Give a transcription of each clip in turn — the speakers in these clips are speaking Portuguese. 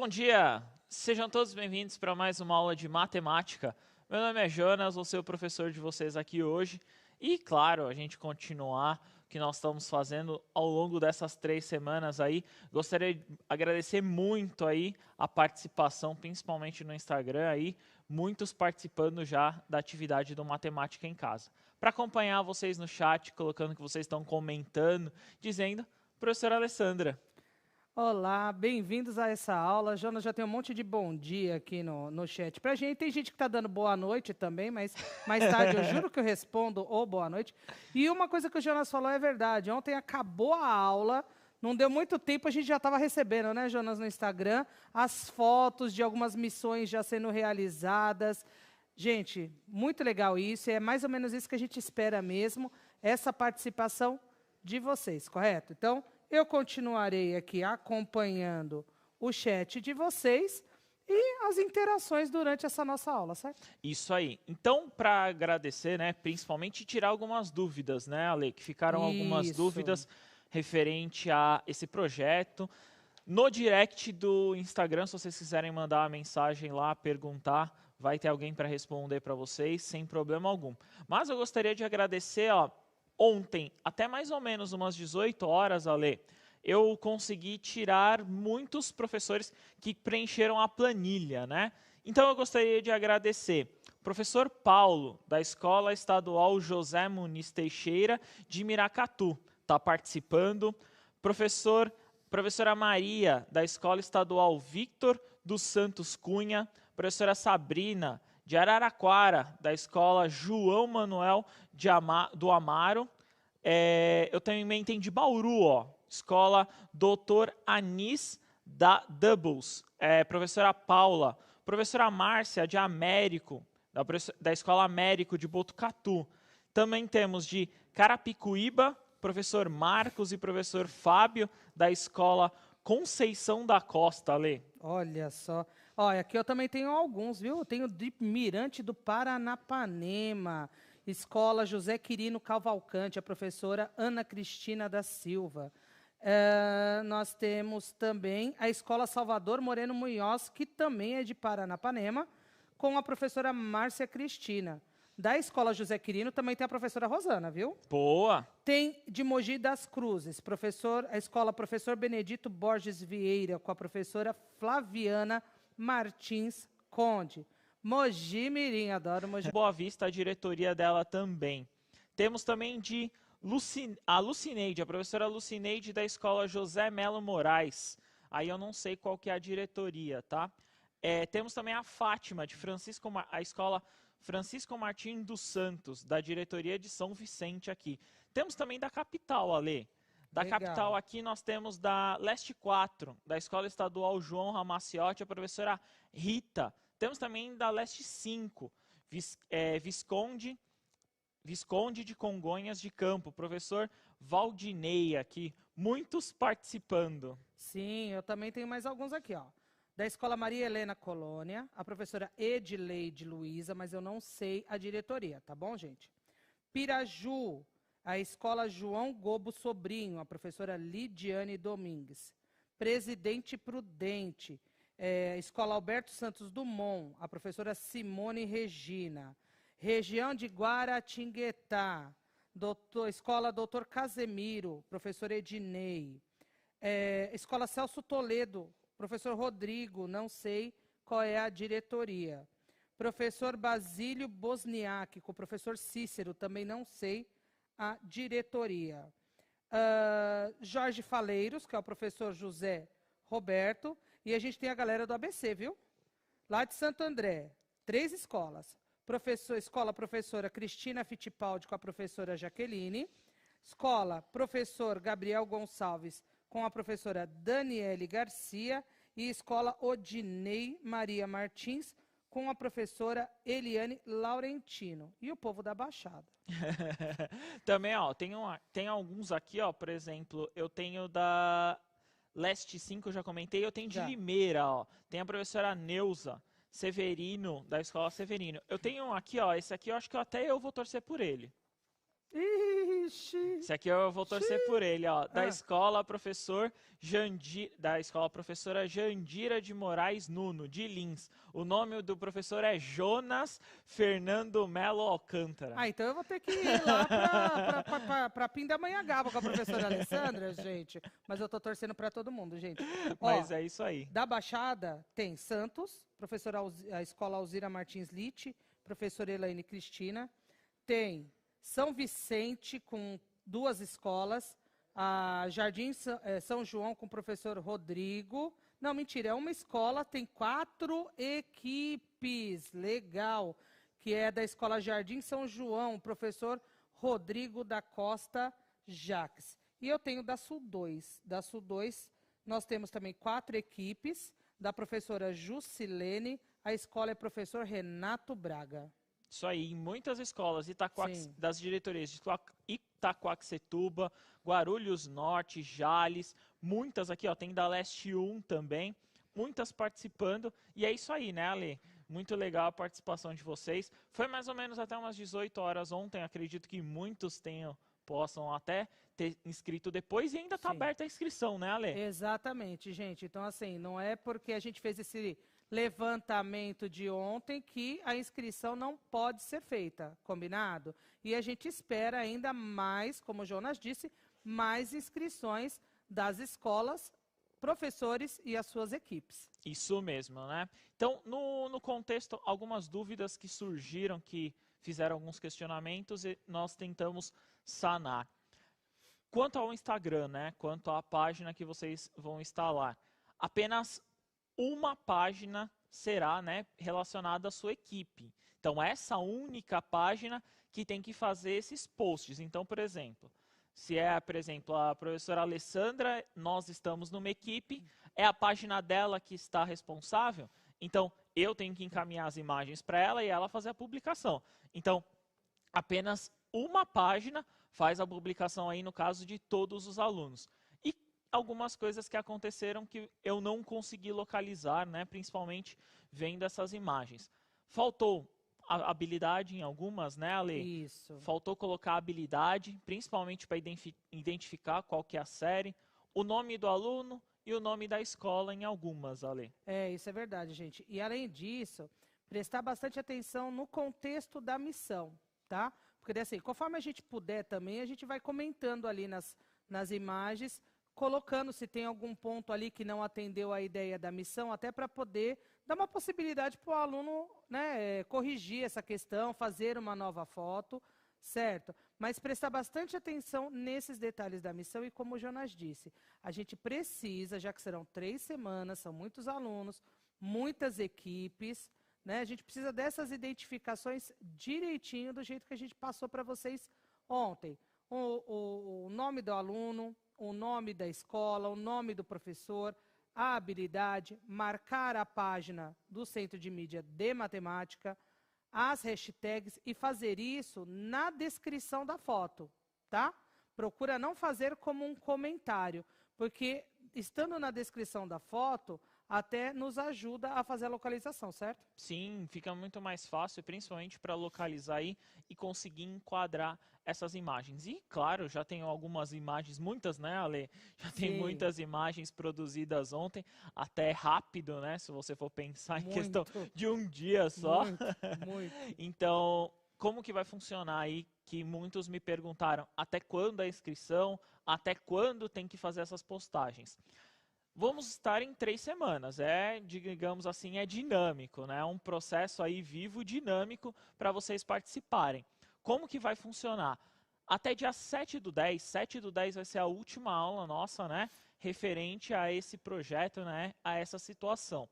Bom dia! Sejam todos bem-vindos para mais uma aula de matemática. Meu nome é Jonas, vou ser o professor de vocês aqui hoje. E, claro, a gente continuar o que nós estamos fazendo ao longo dessas 3 semanas aí. Gostaria de agradecer muito aí a participação, principalmente no Instagram aí, muitos participando já da atividade do Matemática em Casa. Para acompanhar vocês no chat, colocando que vocês estão comentando, dizendo, professora Alessandra. Olá, bem-vindos a essa aula. Jonas já tem um monte de bom dia aqui no chat pra gente. Tem gente que está dando boa noite também, mas mais tarde eu juro que eu respondo ou boa noite. E uma coisa que o Jonas falou é verdade. Ontem acabou a aula, não deu muito tempo, a gente já estava recebendo, né, Jonas, no Instagram, as fotos de algumas missões já sendo realizadas. Gente, muito legal isso, é mais ou menos isso que a gente espera mesmo, essa participação de vocês, correto? Então, eu continuarei aqui acompanhando o chat de vocês e as interações durante essa nossa aula, certo? Isso aí. Então, para agradecer, né, principalmente tirar algumas dúvidas, né, Ale, que ficaram algumas Isso. dúvidas referente a esse projeto. No direct do Instagram, se vocês quiserem mandar uma mensagem lá, perguntar, vai ter alguém para responder para vocês, sem problema algum. Mas eu gostaria de agradecer, ó, ontem, até mais ou menos umas 18 horas, Ale, eu consegui tirar muitos professores que preencheram a planilha, né? Então eu gostaria de agradecer o professor Paulo, da Escola Estadual José Muniz Teixeira, de Miracatu, está participando. Professora Maria, da Escola Estadual Victor dos Santos Cunha. Professora Sabrina, de Araraquara, da Escola João Manuel do Amaro. Eu também tenho de Bauru, ó, Escola Dr. Anis da Doubles, professora Paula, professora Márcia de Américo, da Escola Américo de Botucatu. Também temos de Carapicuíba, professor Marcos e professor Fábio, da Escola Conceição da Costa, Ale. Olha só. Olha, aqui eu também tenho alguns, viu? Eu tenho de Mirante do Paranapanema, Escola José Quirino Cavalcante, a professora Ana Cristina da Silva. Nós temos também a Escola Salvador Moreno Munhoz, que também é de Paranapanema, com a professora Márcia Cristina. Da Escola José Quirino também tem a professora Rosana, viu? Boa! Tem de Mogi das Cruzes, a escola Professor Benedito Borges Vieira, com a professora Flaviana Martins Conde. Mogi Mirim, adoro Mogi. Boa Vista, a diretoria dela também. Temos também de a Lucineide, a professora Lucineide da Escola José Melo Moraes. Aí eu não sei qual que é a diretoria, tá? Temos também a Fátima, de a Escola Francisco Martim dos Santos, da diretoria de São Vicente aqui. Temos também da capital, Ale. Da Legal. capital aqui nós temos da Leste 4, da Escola Estadual João Ramaciotti, a professora Rita. Temos também da Leste 5, Visconde de Congonhas de Campo, professor Valdinei aqui. Muitos participando. Sim, eu também tenho mais alguns aqui, ó. Da Escola Maria Helena Colônia, a professora Edileide Luiza, mas eu não sei a diretoria, tá bom, gente? Piraju, a Escola João Gobo Sobrinho, a professora Lidiane Domingues. Presidente Prudente, Escola Alberto Santos Dumont, a professora Simone Regina. Região de Guaratinguetá, Escola Doutor Casemiro, professor Ednei. Escola Celso Toledo, professor Rodrigo, não sei qual é a diretoria. Professor Basílio Bosniak, com o professor Cícero, também não sei a diretoria. Jorge Faleiros, que é o professor José Roberto, e a gente tem a galera do ABC, viu? Lá de Santo André, 3 escolas. Escola professora Cristina Fittipaldi com a professora Jaqueline. Escola professor Gabriel Gonçalves com a professora Daniele Garcia. E Escola Odinei Maria Martins com a professora Eliane Laurentino. E o povo da Baixada. Também, ó, tem alguns aqui, ó, por exemplo, eu tenho da Leste 5, eu já comentei, eu tenho de Limeira, ó. Tem a professora Neuza Severino, da Escola Severino. Eu tenho aqui, ó, esse aqui eu acho que até eu vou torcer por ele. Ixi. Esse aqui eu vou torcer por ele, ó. Da Ah. escola professora Jandira de Moraes Nuno, de Lins. O nome do professor é Jonas Fernando Melo Alcântara. Ah, então eu vou ter que ir lá pra Pindamonhangaba com a professora Alessandra, gente. Mas eu tô torcendo pra todo mundo, gente. Mas Ó, é isso aí. da Baixada tem Santos, a escola Alzira Martins Litte, professora Elaine Cristina. Tem São Vicente, com 2 escolas. A Jardim São João, com o professor Rodrigo. Não, mentira, é uma escola, tem 4 equipes. Legal. Que é da escola Jardim São João, o professor Rodrigo da Costa Jacques. E eu tenho da Sul 2. Da Sul 2, nós temos também 4 equipes, da professora Jusilene, a escola é professor Renato Braga. Isso aí, em muitas escolas Sim. das diretorias de Itaquaquecetuba, Guarulhos Norte, Jales, muitas aqui, ó, tem da Leste 1 também, muitas participando, e é isso aí, né, Ale? Muito legal a participação de vocês. Foi mais ou menos até umas 18 horas ontem, acredito que muitos possam até ter inscrito depois e ainda está Sim. aberta a inscrição, né, Ale? Exatamente, gente. Então, assim, não é porque a gente fez esse levantamento de ontem que a inscrição não pode ser feita, combinado? E a gente espera ainda mais, como o Jonas disse, mais inscrições das escolas, professores e as suas equipes. Isso mesmo, né? Então, no contexto, algumas dúvidas que surgiram, que fizeram alguns questionamentos e nós tentamos sanar. Quanto ao Instagram, né? Quanto à página que vocês vão instalar, apenas uma página será, né, relacionada à sua equipe. Então, essa única página que tem que fazer esses posts. Então, por exemplo, se é, por exemplo, a professora Alessandra, nós estamos numa equipe, é a página dela que está responsável, então eu tenho que encaminhar as imagens para ela e ela fazer a publicação. Então, apenas uma página faz a publicação aí no caso de todos os alunos. E algumas coisas que aconteceram que eu não consegui localizar, né, principalmente vendo essas imagens. Faltou a habilidade em algumas, né, Ale? Isso. Faltou colocar habilidade, principalmente para identificar qual que é a série, o nome do aluno e o nome da escola em algumas, Ale. É, isso é verdade, gente. E além disso, prestar bastante atenção no contexto da missão, tá? Porque assim, conforme a gente puder também, a gente vai comentando ali nas imagens, colocando se tem algum ponto ali que não atendeu a ideia da missão, até para poder dar uma possibilidade para o aluno, né, corrigir essa questão, fazer uma nova foto, certo? Mas prestar bastante atenção nesses detalhes da missão e como o Jonas disse, a gente precisa, já que serão 3 semanas, são muitos alunos, muitas equipes, né, a gente precisa dessas identificações direitinho do jeito que a gente passou para vocês ontem. O nome do aluno, o nome da escola, o nome do professor, a habilidade, marcar a página do Centro de Mídia de Matemática, as hashtags e fazer isso na descrição da foto, tá? Procura não fazer como um comentário, porque estando na descrição da foto, até nos ajuda a fazer a localização, certo? Sim, fica muito mais fácil, principalmente para localizar aí e conseguir enquadrar essas imagens. E, claro, já tem algumas imagens, muitas, né, Ale? Já tem Sim. muitas imagens produzidas ontem, até rápido, né? Se você for pensar em questão de um dia só. Muito, muito. Então, como que vai funcionar aí? Que muitos me perguntaram até quando a inscrição, até quando tem que fazer essas postagens. Vamos estar em 3 semanas, digamos assim, é dinâmico, né? É um processo aí vivo, dinâmico, para vocês participarem. Como que vai funcionar? Até dia 7/10, 7/10 vai ser a última aula nossa, né? Referente a esse projeto, né? A essa situação.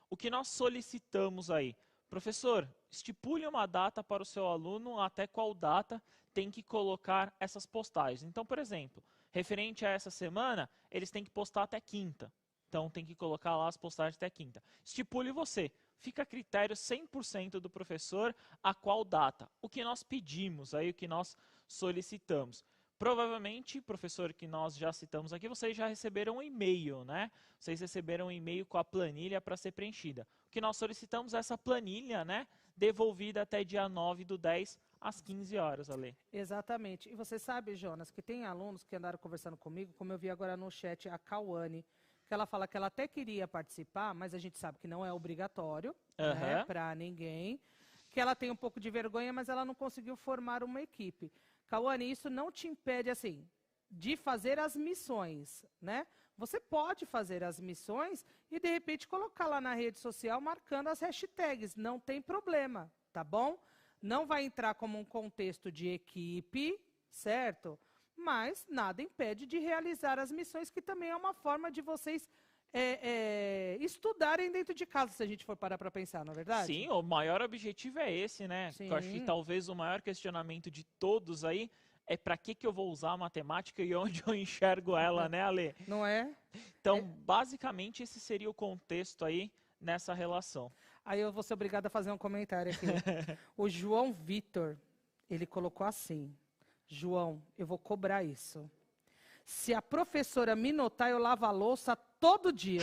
O que nós solicitamos aí? Professor, estipule uma data para o seu aluno, até qual data tem que colocar essas postagens. Então, por exemplo, referente a essa semana, eles têm que postar até quinta. Então, tem que colocar lá as postagens até quinta. Estipule você. Fica a critério 100% do professor a qual data. O que nós pedimos, aí, o que nós solicitamos. Provavelmente, professor, que nós já citamos aqui, vocês já receberam um e-mail, né? Vocês receberam um e-mail com a planilha para ser preenchida. O que nós solicitamos é essa planilha, né? Devolvida até dia 9/10, às 15 horas, Ale. Exatamente. E você sabe, Jonas, que tem alunos que andaram conversando comigo, como eu vi agora no chat, a Cauane, que ela fala que ela até queria participar, mas a gente sabe que não é obrigatório, né, para ninguém, que ela tem um pouco de vergonha, mas ela não conseguiu formar uma equipe. Cauane, isso não te impede, assim, de fazer as missões, né? Você pode fazer as missões e, de repente, colocar lá na rede social marcando as hashtags. Não tem problema, tá bom? Não vai entrar como um contexto de equipe, certo? Mas nada impede de realizar as missões, que também é uma forma de vocês estudarem dentro de casa, se a gente for parar para pensar, não é verdade? Sim, o maior objetivo é esse, né? Sim. Eu acho que talvez o maior questionamento de todos aí é para que eu vou usar a matemática e onde eu enxergo ela, né, Ale? Não é? Então, basicamente, esse seria o contexto aí nessa relação. Aí eu vou ser obrigada a fazer um comentário aqui. O João Vitor, ele colocou assim: João, eu vou cobrar isso. Se a professora me notar, eu lavo a louça todo dia.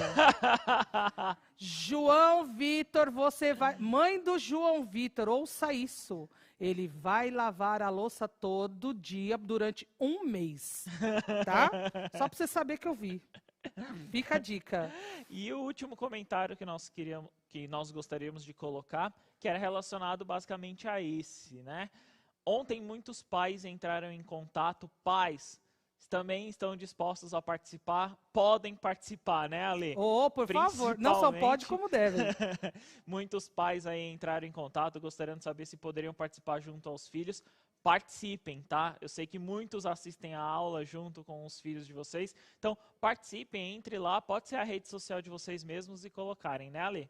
João Vitor, você vai... Mãe do João Vitor, ouça isso. Ele vai lavar a louça todo dia durante 1 mês, tá? Só para você saber que eu vi. Fica a dica. E o último comentário que nós gostaríamos de colocar, que era relacionado basicamente a esse, né? Ontem muitos pais entraram em contato, pais também estão dispostos a participar, podem participar, né, Ale? Oh, por favor, não só pode como deve. Muitos pais aí entraram em contato, gostariam de saber se poderiam participar junto aos filhos. Participem, tá? Eu sei que muitos assistem a aula junto com os filhos de vocês, então participem, entre lá, pode ser a rede social de vocês mesmos e colocarem, né, Ale?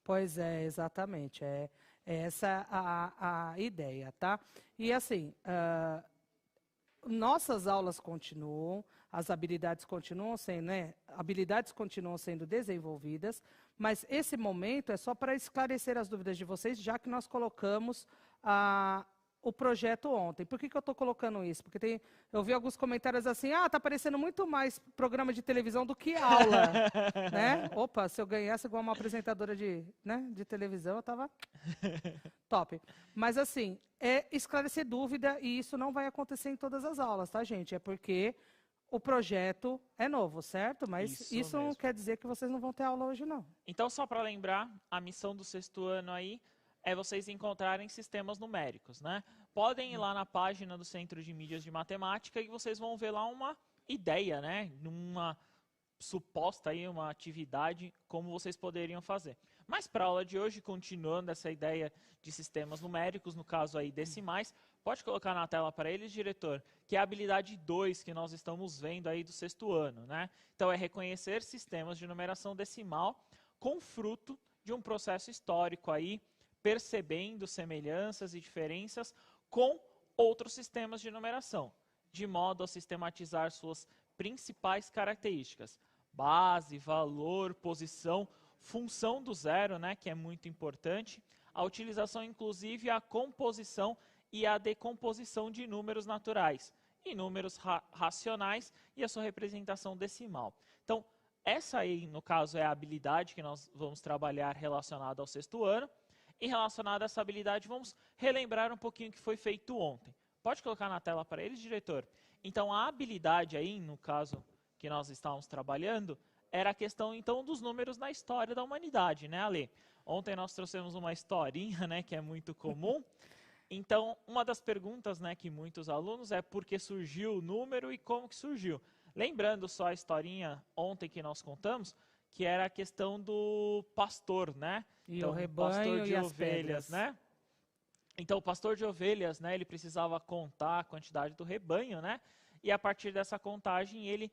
Pois é, exatamente, é essa a ideia, tá? E assim, nossas aulas continuam, as habilidades continuam sendo, né? Habilidades continuam sendo desenvolvidas, mas esse momento é só para esclarecer as dúvidas de vocês, já que nós colocamos o projeto ontem. Por que eu estou colocando isso? Porque eu vi alguns comentários assim, tá parecendo muito mais programa de televisão do que aula, né? Opa, se eu ganhasse igual uma apresentadora de televisão, eu estava top. Mas assim, é esclarecer dúvida, e isso não vai acontecer em todas as aulas, tá, gente? É porque o projeto é novo, certo? Mas isso não quer dizer que vocês não vão ter aula hoje, não. Então, só para lembrar, a missão do 6º ano aí é vocês encontrarem sistemas numéricos, né? Podem ir lá na página do Centro de Mídias de Matemática e vocês vão ver lá uma ideia, né? Uma suposta aí, uma atividade, como vocês poderiam fazer. Mas para a aula de hoje, continuando essa ideia de sistemas numéricos, no caso aí decimais, pode colocar na tela para eles, diretor, que é a habilidade 2 que nós estamos vendo aí do 6º ano, né? Então é reconhecer sistemas de numeração decimal com fruto de um processo histórico aí, percebendo semelhanças e diferenças com outros sistemas de numeração, de modo a sistematizar suas principais características: base, valor, posição, função do zero, né, que é muito importante, a utilização inclusive a composição e a decomposição de números naturais e números racionais e a sua representação decimal. Então, essa aí, no caso, é a habilidade que nós vamos trabalhar relacionada ao 6º ano. E relacionada a essa habilidade, vamos relembrar um pouquinho o que foi feito ontem. Pode colocar na tela para eles, diretor? Então, a habilidade aí, no caso que nós estávamos trabalhando, era a questão, então, dos números na história da humanidade, né, Ale? Ontem nós trouxemos uma historinha, né, que é muito comum. Então, uma das perguntas, né, que muitos alunos é por que surgiu o número e como que surgiu. Lembrando só a historinha ontem que nós contamos, que era a questão do pastor, né? E então, o rebanho pastor de e as ovelhas, pedras, né? Então, o pastor de ovelhas, né, ele precisava contar a quantidade do rebanho, né? E a partir dessa contagem, ele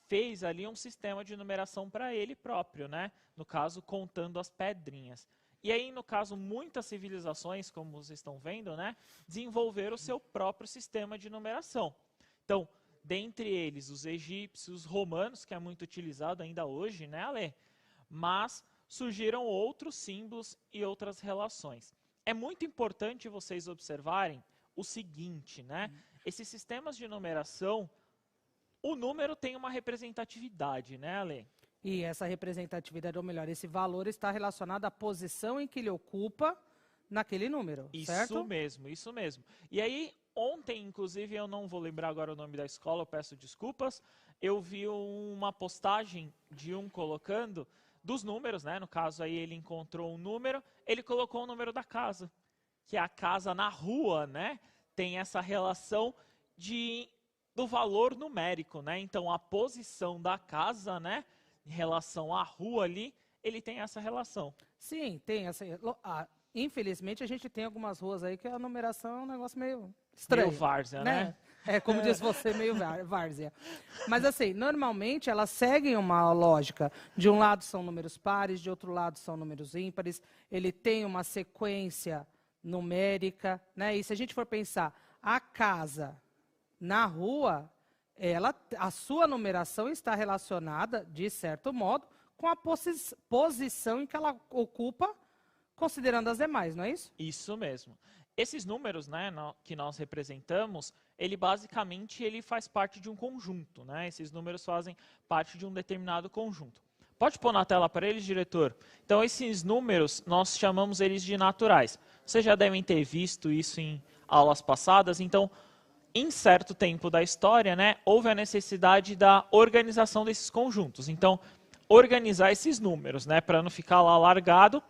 fez ali um sistema de numeração para ele próprio, né? No caso, contando as pedrinhas. E aí, no caso, muitas civilizações, como vocês estão vendo, né, desenvolveram o seu próprio sistema de numeração. Então, dentre eles, os egípcios, os romanos, que é muito utilizado ainda hoje, né, Ale? Mas surgiram outros símbolos e outras relações. É muito importante vocês observarem o seguinte, né? Esses sistemas de numeração, o número tem uma representatividade, né, Ale? E essa representatividade, ou melhor, esse valor está relacionado à posição em que ele ocupa naquele número, certo? Isso mesmo, isso mesmo. E aí, ontem, inclusive, eu não vou lembrar agora o nome da escola, eu peço desculpas, eu vi uma postagem de um colocando dos números, né? No caso aí ele encontrou um número, ele colocou o número da casa, que é a casa na rua, né? Tem essa relação do valor numérico, né? Então a posição da casa, né? Em relação à rua ali, ele tem essa relação. Sim, tem essa. Infelizmente a gente tem algumas ruas aí que a numeração é um negócio meio estranho. Meio várzea, né? É, como diz você, meio várzea. Mas assim, normalmente elas seguem uma lógica. De um lado são números pares, de outro lado são números ímpares. Ele tem uma sequência numérica, né? E se a gente for pensar, a casa na rua, a sua numeração está relacionada, de certo modo, com a posição em que ela ocupa, considerando as demais, não é isso? Isso mesmo. Esses números, né, que nós representamos, ele basicamente faz parte de um conjunto, né? Esses números fazem parte de um determinado conjunto. Pode pôr na tela para eles, diretor? Então, esses números, nós chamamos eles de naturais. Vocês já devem ter visto isso em aulas passadas. Então, em certo tempo da história, né, houve a necessidade da organização desses conjuntos. Então, organizar esses números, né, para não ficar lá largado,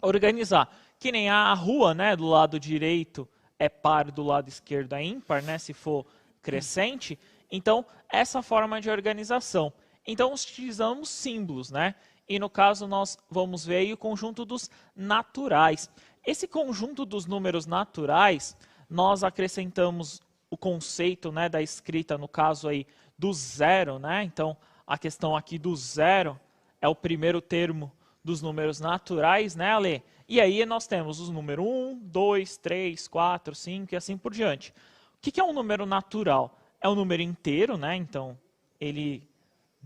organizar. Que nem a rua, né, do lado direito é par, do lado esquerdo é ímpar, né, se for crescente. Então, essa forma de organização. Então, utilizamos símbolos, né? E no caso, nós vamos ver aí o conjunto dos naturais. Esse conjunto dos números naturais, nós acrescentamos o conceito, né, da escrita, no caso aí, do zero, né? Então, a questão aqui do zero é o primeiro termo dos números naturais, né, Ale? E aí nós temos os números 1, 2, 3, 4, 5 e assim por diante. O que é um número natural? É um número inteiro, né? Então, ele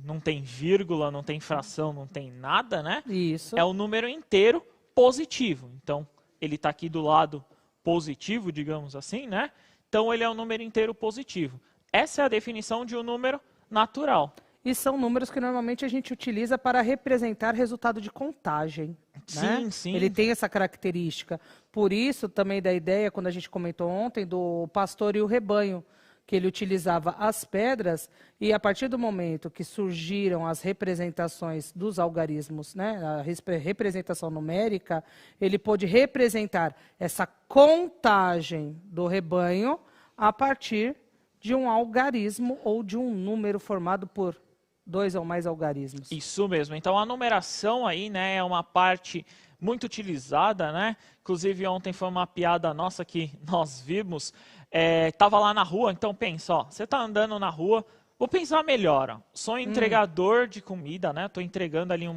não tem vírgula, não tem fração, não tem nada, né? Isso. É um número inteiro positivo. Então, ele está aqui do lado positivo, digamos assim, né? Então, ele é um número inteiro positivo. Essa é a definição de um número natural. E são números que normalmente a gente utiliza para representar resultado de contagem. Sim, né? sim. Ele tem essa característica. Por isso, também da ideia, quando a gente comentou ontem, do pastor e o rebanho, que ele utilizava as pedras, e a partir do momento que surgiram as representações dos algarismos, né, a representação numérica, ele pôde representar essa contagem do rebanho a partir de um algarismo ou de um número formado por 2 ou mais algarismos. Isso mesmo. Então, a numeração aí, né, é uma parte muito utilizada, né? Inclusive, ontem foi uma piada nossa que nós vimos. Tava lá na rua, então pensa, ó, você tá andando na rua, vou pensar melhor, ó. Sou entregador de comida, né? Tô entregando ali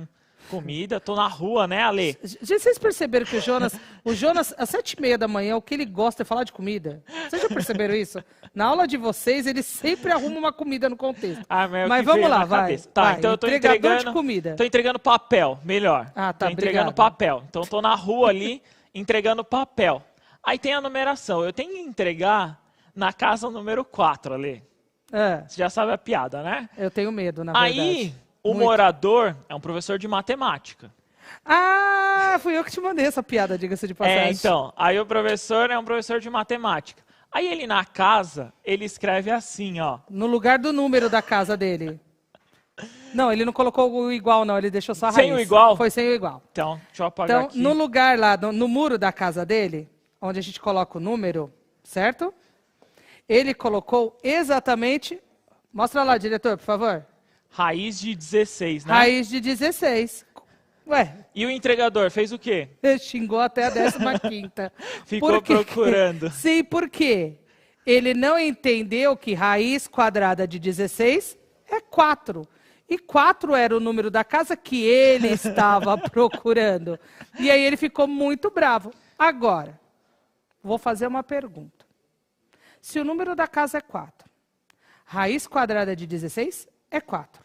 comida, tô na rua, né, Ale? Vocês perceberam que o Jonas, às 7h30 da manhã, o que ele gosta é falar de comida? Vocês já perceberam isso? Na aula de vocês, ele sempre arruma uma comida no contexto. Mas vamos lá, vai. Tá, então eu tô entregador de comida. Tô entregando papel, melhor. Ah, tá, tô entregando obrigado. papel. Então tô na rua ali, entregando papel. Aí tem a numeração. Eu tenho que entregar na casa número 4, Ale. Você já sabe a piada, né? Eu tenho medo, na verdade. Aí, o morador é um professor de matemática. Ah, fui eu que te mandei essa piada, diga-se de passagem. Então, aí o professor é um professor de matemática. Aí ele na casa, ele escreve assim, ó. No lugar do número da casa dele. Não, ele não colocou o igual, não. Ele deixou só a raiz. Sem o igual? Foi sem o igual. Então, deixa eu apagar aqui. No lugar lá, no muro da casa dele, onde a gente coloca o número, certo? Ele colocou exatamente... Mostra lá, diretor, por favor. Raiz de 16, né? Raiz de 16. Ué. E o entregador fez o quê? Ele xingou até a 15ª. Ficou procurando. Sim, por quê? Ele não entendeu que raiz quadrada de 16 é 4. E 4 era o número da casa que ele estava procurando. E aí ele ficou muito bravo. Agora, vou fazer uma pergunta. Se o número da casa é 4, raiz quadrada de 16 é 4.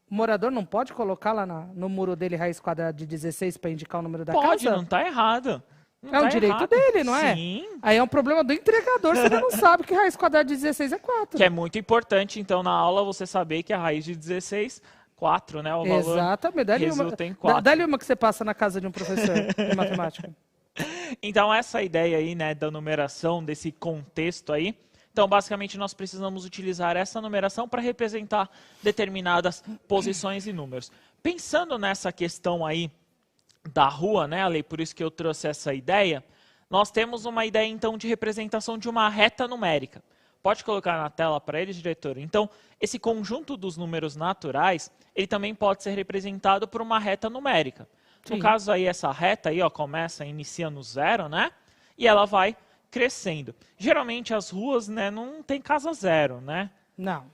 O morador não pode colocar lá no muro dele raiz quadrada de 16 para indicar o número da casa? Pode, não está errado. É um direito dele, não é? Sim. Aí é um problema do entregador, se ele não sabe que raiz quadrada de 16 é 4. Que é muito importante, então, na aula, você saber que a raiz de 16, 4, né? O valor exatamente. resulta em 4. Dá-lhe uma que você passa na casa de um professor de matemática. Então, essa ideia aí, né, da numeração, desse contexto aí. Então, basicamente, nós precisamos utilizar essa numeração para representar determinadas posições e números. Pensando nessa questão aí da rua, né, Ale, por isso que eu trouxe essa ideia, nós temos uma ideia, então, de representação de uma reta numérica. Pode colocar na tela para eles, diretor? Então, esse conjunto dos números naturais, ele também pode ser representado por uma reta numérica. Sim. No caso aí, essa reta aí, ó, inicia no 0, né? E ela vai crescendo. Geralmente as ruas, né, não tem casa 0, né? Não.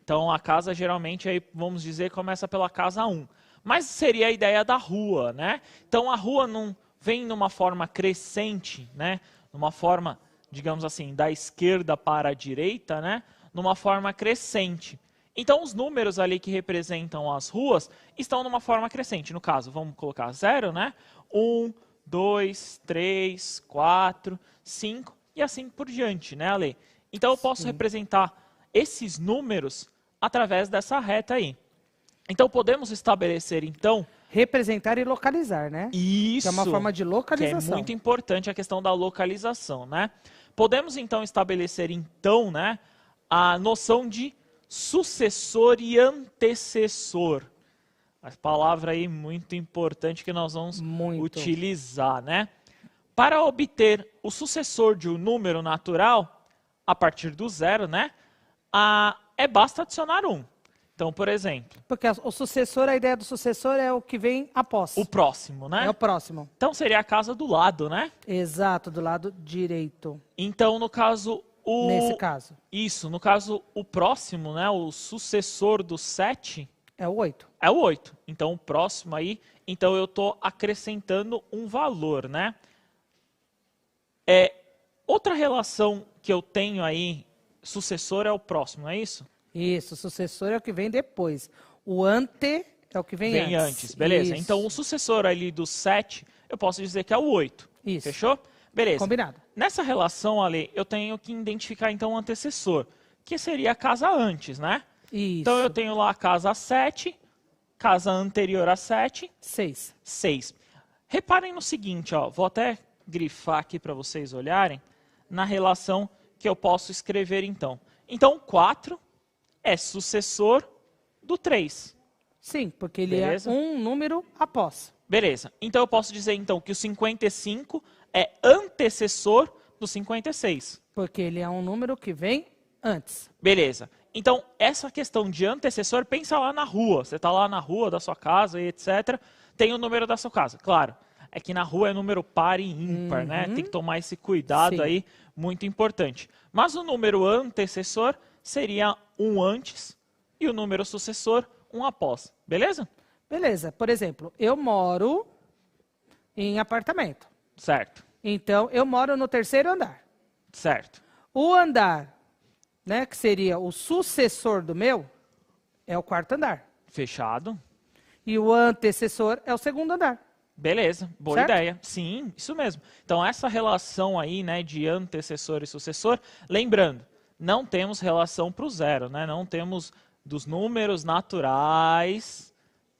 Então a casa geralmente aí, vamos dizer, começa pela casa 1. Mas seria a ideia da rua, né? Então a rua não vem numa forma crescente, né? Numa forma, digamos assim, da esquerda para a direita, né? Numa forma crescente. Então os números ali que representam as ruas estão numa forma crescente. No caso, vamos colocar 0, né? 1, 2, 3, 4, 5 e assim por diante, né, Ale? Então eu posso representar esses números através dessa reta aí. Então podemos estabelecer, então... Representar e localizar, né? Isso. Que é uma forma de localização. Que é muito importante a questão da localização, né? Podemos então estabelecer, então, né, a noção de sucessor e antecessor. A palavra aí muito importante que nós vamos utilizar, né? Para obter o sucessor de um número natural, a partir do 0, né? Basta adicionar 1. Então, por exemplo... Porque o sucessor, a ideia do sucessor é o que vem após. O próximo, né? É o próximo. Então, seria a casa do lado, né? Exato, do lado direito. Então, no caso... Nesse caso. Isso, no caso, o próximo, né? O sucessor do 7... É o 8. É o 8. Então, o próximo aí... Então, eu estou acrescentando um valor, né? Outra relação que eu tenho aí, sucessor é o próximo, não é isso? Isso, o sucessor é o que vem depois. O ante é o que vem antes. Vem antes, beleza. Isso. Então, o sucessor ali do 7, eu posso dizer que é o 8. Isso. Fechou? Beleza. Combinado. Nessa relação, Ale, eu tenho que identificar, então, o antecessor, que seria a casa antes, né? Isso. Então, eu tenho lá a casa 7, casa anterior a 7. 6. 6. Reparem no seguinte, ó, vou até grifar aqui para vocês olharem, na relação que eu posso escrever, então. Então, 4 é sucessor do 3. Sim, porque ele Beleza? é um número após. Beleza. Então, eu posso dizer, então, que o 55 é antecessor do 56. Porque ele é um número que vem antes. Beleza. Então, essa questão de antecessor, pensa lá na rua. Você está lá na rua da sua casa e etc. Tem o número da sua casa. Claro, é que na rua é número par e ímpar, né? Tem que tomar esse cuidado. Sim. Aí, muito importante. Mas o número antecessor seria um antes e o número sucessor um após. Beleza? Beleza. Por exemplo, eu moro em apartamento. Certo. Então, eu moro no 3º andar. Certo. O andar, né, que seria o sucessor do meu, é o 4º andar. Fechado. E o antecessor é o 2º andar. Beleza, boa Certo? ideia. Sim, isso mesmo. Então, essa relação aí, né, de antecessor e sucessor, lembrando, não temos relação para o 0, né? Não temos dos números naturais.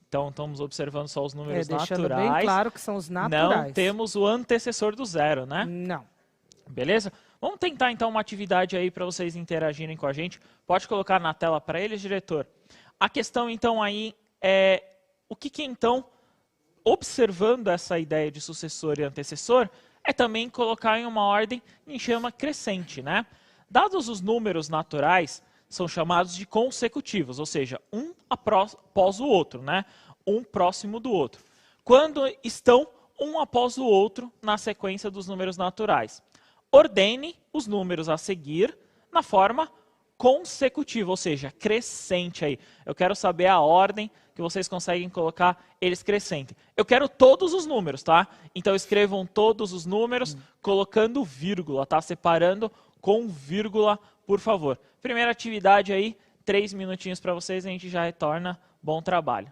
Então, estamos observando só os números Deixando naturais. bem claro que são os naturais. Não temos o antecessor do 0, né? Não. Beleza? Vamos tentar, então, uma atividade aí para vocês interagirem com a gente. Pode colocar na tela para eles, diretor. A questão, então, aí é o que então, observando essa ideia de sucessor e antecessor, é também colocar em uma ordem em chama crescente, né? Dados os números naturais, são chamados de consecutivos, ou seja, um após o outro, né? Um próximo do outro. Quando estão um após o outro na sequência dos números naturais. Ordene os números a seguir na forma consecutiva, ou seja, crescente aí. Eu quero saber a ordem que vocês conseguem colocar eles crescente. Eu quero todos os números, tá? Então escrevam todos os números colocando vírgula, tá? Separando com vírgula, por favor. Primeira atividade aí, 3 minutinhos para vocês, a gente já retorna. Bom trabalho.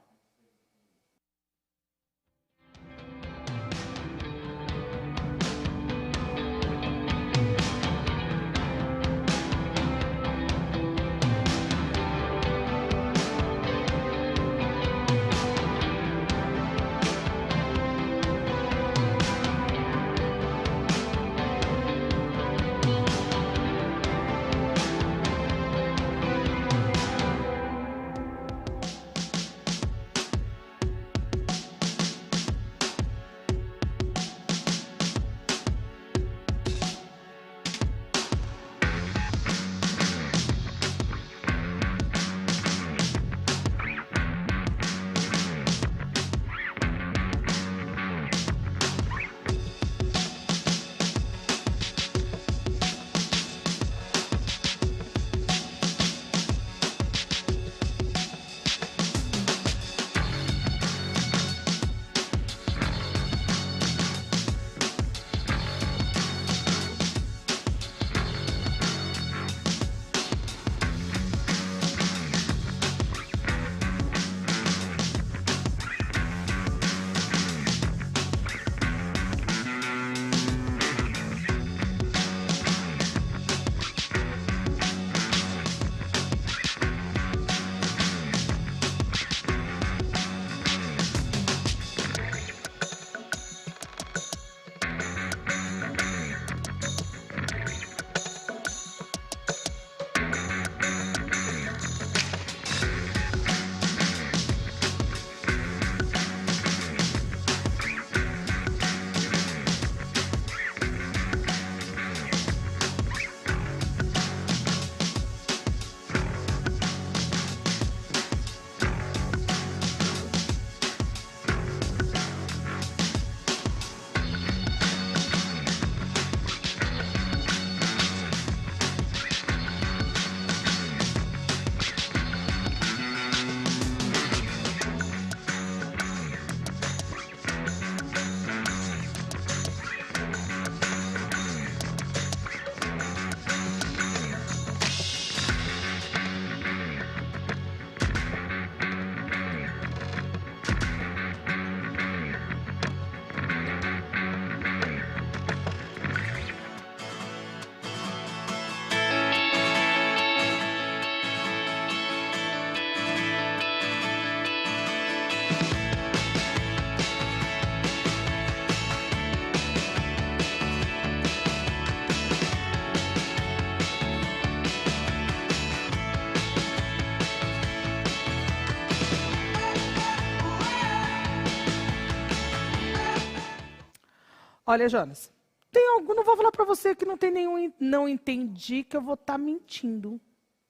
Olha, Jonas, tem algum, não vou falar para você que não tem nenhum não entendi, que eu vou estar mentindo.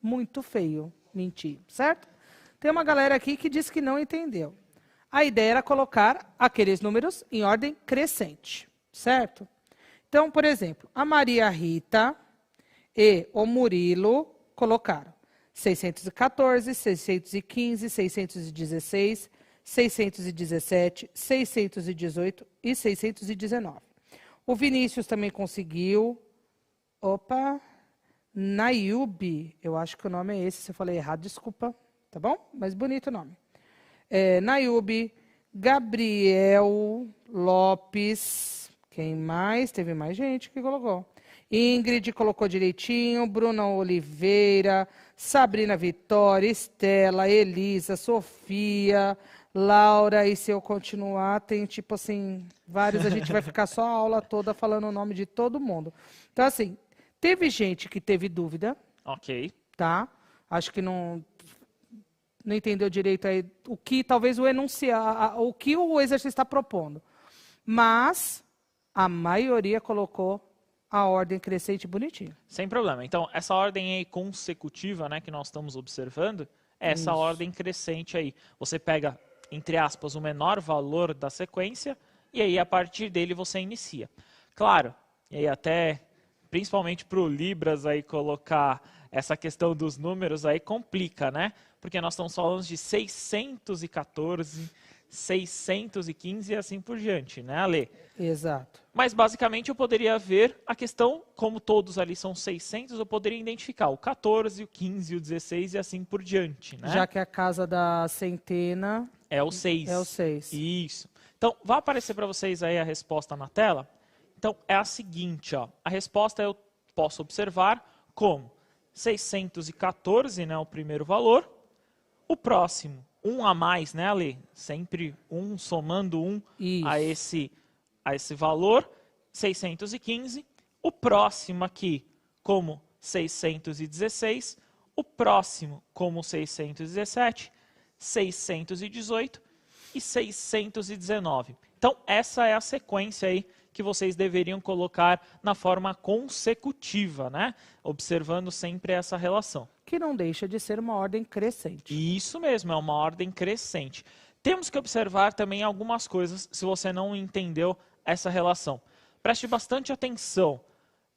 Muito feio mentir, certo? Tem uma galera aqui que disse que não entendeu. A ideia era colocar aqueles números em ordem crescente, certo? Então, por exemplo, a Maria Rita e o Murilo colocaram 614, 615, 616, 617, 618 e 619. O Vinícius também conseguiu. Opa, Nayubi, eu acho que o nome é esse, se eu falei errado, desculpa, tá bom? Mas bonito o nome. Nayubi, Gabriel Lopes, quem mais? Teve mais gente que colocou. Ingrid colocou direitinho, Bruna Oliveira, Sabrina Vitória, Estela, Elisa, Sofia, Laura, e se eu continuar, tem tipo assim, vários, a gente vai ficar só a aula toda falando o nome de todo mundo. Então, assim, teve gente que teve dúvida. Ok. Tá? Acho que não entendeu direito aí o que talvez o enunciar, o que o exercício está propondo. Mas a maioria colocou a ordem crescente bonitinho. Sem problema. Então, essa ordem aí consecutiva, né, que nós estamos observando, é essa ordem crescente aí. Você pega, entre aspas, o menor valor da sequência e aí a partir dele você inicia. Claro, e aí até principalmente para o Libras aí colocar essa questão dos números aí complica, né? Porque nós estamos falando de 614, 615 e assim por diante, né, Ale? Exato. Mas basicamente eu poderia ver a questão, como todos ali são 600, eu poderia identificar o 14, o 15, o 16 e assim por diante, né? Já que a casa da centena é o 6. É o 6. Isso. Então, vai aparecer para vocês aí a resposta na tela. Então, é a seguinte, ó. A resposta eu posso observar como 614, né, o primeiro valor. O próximo, 1 a mais, né, Ale? Sempre 1, somando 1 a esse valor, 615. O próximo aqui, como 616. O próximo, como 617. 618 e 619. Então, essa é a sequência aí que vocês deveriam colocar na forma consecutiva, né? Observando sempre essa relação. Que não deixa de ser uma ordem crescente. Isso mesmo, é uma ordem crescente. Temos que observar também algumas coisas, se você não entendeu essa relação. Preste bastante atenção.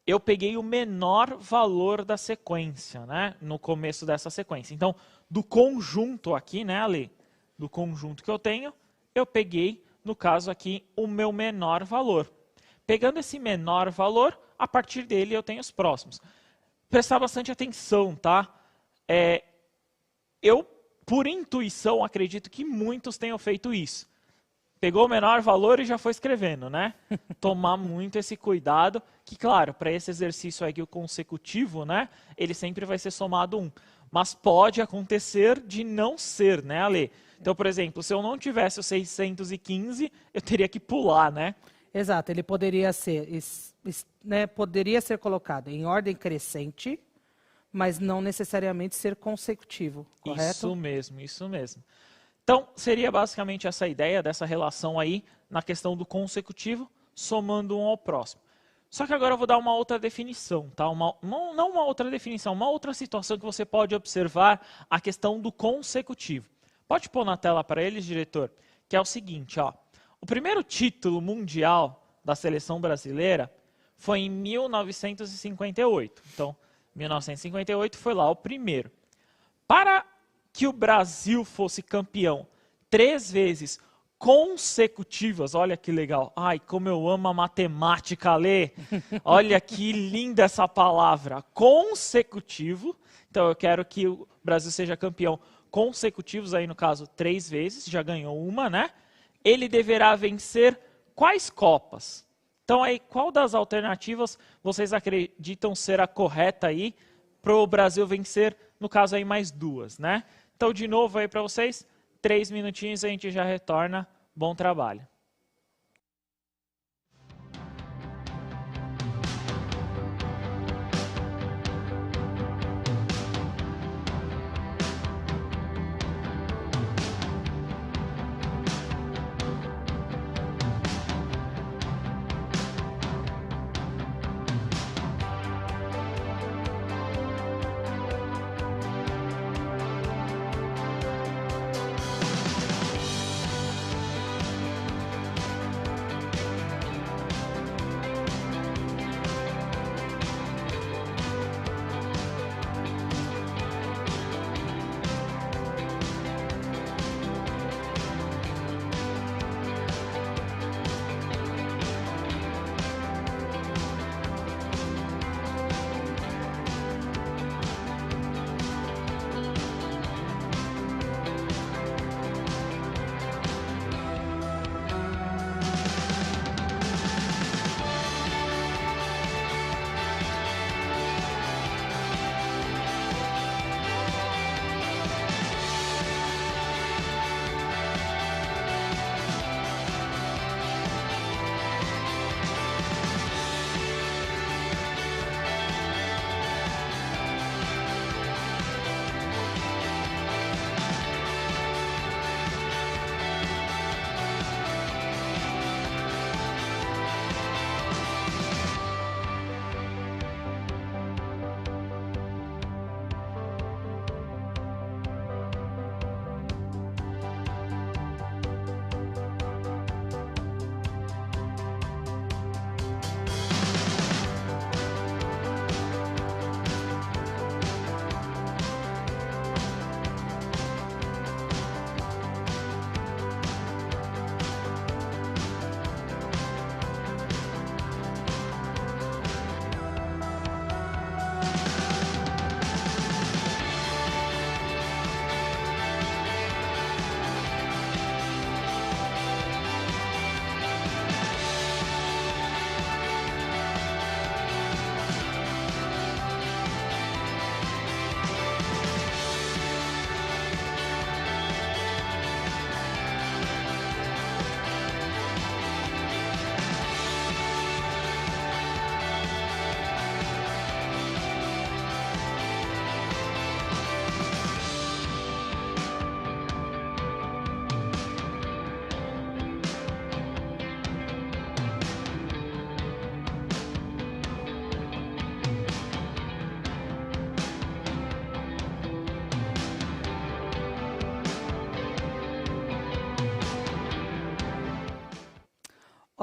Eu peguei o menor valor da sequência, né? No começo dessa sequência. Então, do conjunto aqui, né, Ale? Do conjunto que eu tenho, eu peguei, no caso aqui, o meu menor valor. Pegando esse menor valor, a partir dele eu tenho os próximos. Prestar bastante atenção, tá? Eu, por intuição, acredito que muitos tenham feito isso. Pegou o menor valor e já foi escrevendo, né? Tomar muito esse cuidado, que claro, para esse exercício aqui, o consecutivo, né? Ele sempre vai ser somado 1. Mas pode acontecer de não ser, né, Ale? Então, por exemplo, se eu não tivesse o 615, eu teria que pular, né? Exato, ele poderia ser, né, poderia ser colocado em ordem crescente, mas não necessariamente ser consecutivo, correto? Isso mesmo, isso mesmo. Então, seria basicamente essa ideia dessa relação aí na questão do consecutivo, somando um ao próximo. Só que agora eu vou dar uma outra definição, tá? Não uma outra definição, uma outra situação que você pode observar a questão do consecutivo. Pode pôr na tela para eles, diretor, que é o seguinte, ó. O primeiro título mundial da seleção brasileira foi em 1958. Então, 1958 foi lá o primeiro. Para que o Brasil fosse campeão 3 vezes consecutivas, olha que legal. Ai, como eu amo a matemática, Lê. Olha que linda essa palavra, consecutivo. Então eu quero que o Brasil seja campeão consecutivos, aí no caso 3 vezes, já ganhou uma, né? Ele deverá vencer quais copas? Então aí, qual das alternativas vocês acreditam ser a correta aí para o Brasil vencer, no caso aí mais 2, né? Então de novo aí para vocês, 3 minutinhos a gente já retorna. Bom trabalho.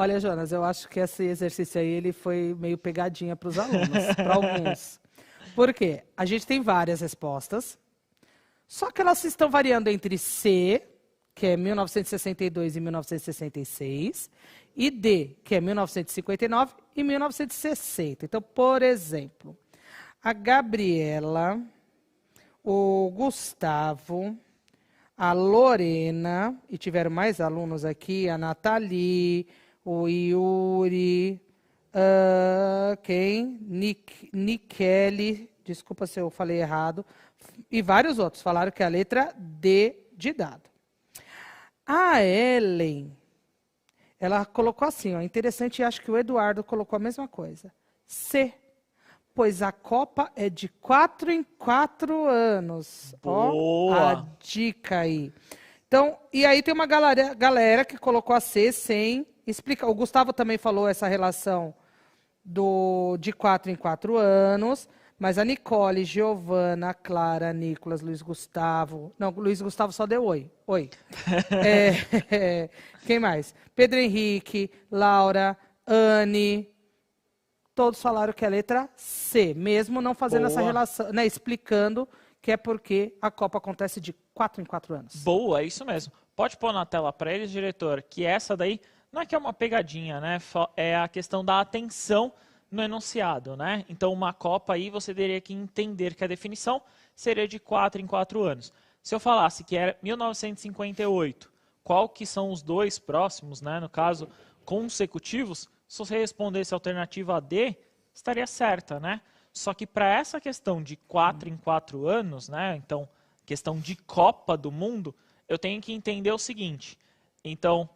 Olha, Jonas, eu acho que esse exercício aí ele foi meio pegadinha para os alunos, para alguns. Por quê? A gente tem várias respostas, só que elas estão variando entre C, que é 1962 e 1966, e D, que é 1959 e 1960. Então, por exemplo, a Gabriela, o Gustavo, a Lorena, e tiveram mais alunos aqui, a Nathalie, o Yuri, quem? Nikele, desculpa se eu falei errado, e vários outros falaram que é a letra D de dado. A Ellen, ela colocou assim, ó, interessante, e acho que o Eduardo colocou a mesma coisa. C, pois a Copa é de 4 em 4 anos. Boa! Ó, a dica aí. Então, e aí tem uma galera que colocou a C sem explicar. O Gustavo também falou essa relação de 4 em 4 anos, mas a Nicole, Giovana, Clara, Nicolas, Luiz Gustavo... Não, Luiz Gustavo só deu oi. Oi. Quem mais? Pedro Henrique, Laura, Anne... Todos falaram que é a letra C, mesmo não fazendo essa relação, né, explicando que é porque a Copa acontece de 4 em 4 anos. Boa, é isso mesmo. Pode pôr na tela para eles, diretor, que essa daí não é que é uma pegadinha, né? É a questão da atenção no enunciado, né? Então, uma Copa aí você teria que entender que a definição seria de 4 em 4 anos. Se eu falasse que era 1958, qual que são os dois próximos, né? No caso, consecutivos, se você respondesse a alternativa D, estaria certa, né? Só que para essa questão de 4 em 4 anos, né? Então, questão de Copa do Mundo, eu tenho que entender o seguinte. Então,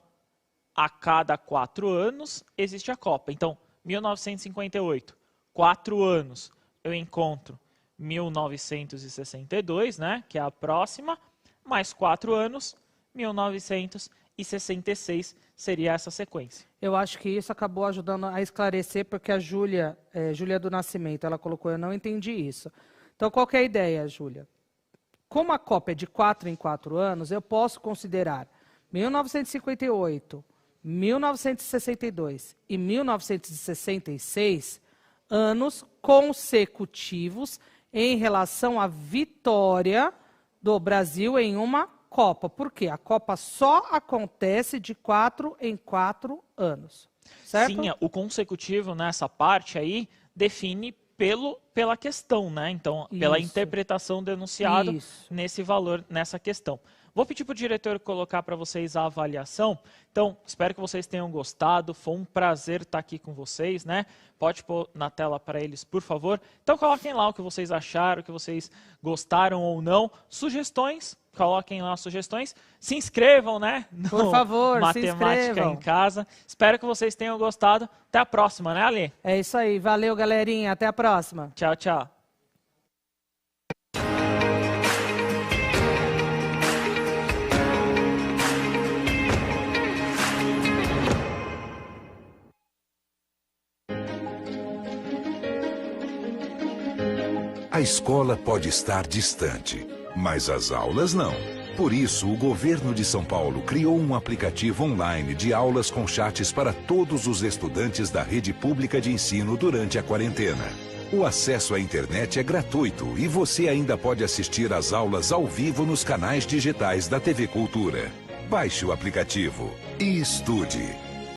a cada 4 anos existe a Copa. Então, 1958, 4 anos, eu encontro 1962, né? Que é a próxima, mais 4 anos, 1966 seria essa sequência. Eu acho que isso acabou ajudando a esclarecer, porque a Júlia do Nascimento, ela colocou, eu não entendi isso. Então, qual que é a ideia, Júlia? Como a Copa é de 4 em 4 anos, eu posso considerar 1958, 1962 e 1966 anos consecutivos em relação à vitória do Brasil em uma Copa. Por quê? A Copa só acontece de 4 em 4 anos. Certo? Sim, o consecutivo nessa parte aí define pela questão, né? Então, pela interpretação do enunciado nesse valor, nessa questão. Vou pedir para o diretor colocar para vocês a avaliação. Então, espero que vocês tenham gostado. Foi um prazer estar aqui com vocês, né? Pode pôr na tela para eles, por favor. Então, coloquem lá o que vocês acharam, o que vocês gostaram ou não. Sugestões, coloquem lá sugestões. Se inscrevam, né? Por favor, Matemática em Casa. Espero que vocês tenham gostado. Até a próxima, né, Ali? É isso aí. Valeu, galerinha. Até a próxima. Tchau, tchau. A escola pode estar distante, mas as aulas não. Por isso, o governo de São Paulo criou um aplicativo online de aulas com chats para todos os estudantes da rede pública de ensino durante a quarentena. O acesso à internet é gratuito e você ainda pode assistir às aulas ao vivo nos canais digitais da TV Cultura. Baixe o aplicativo e estude.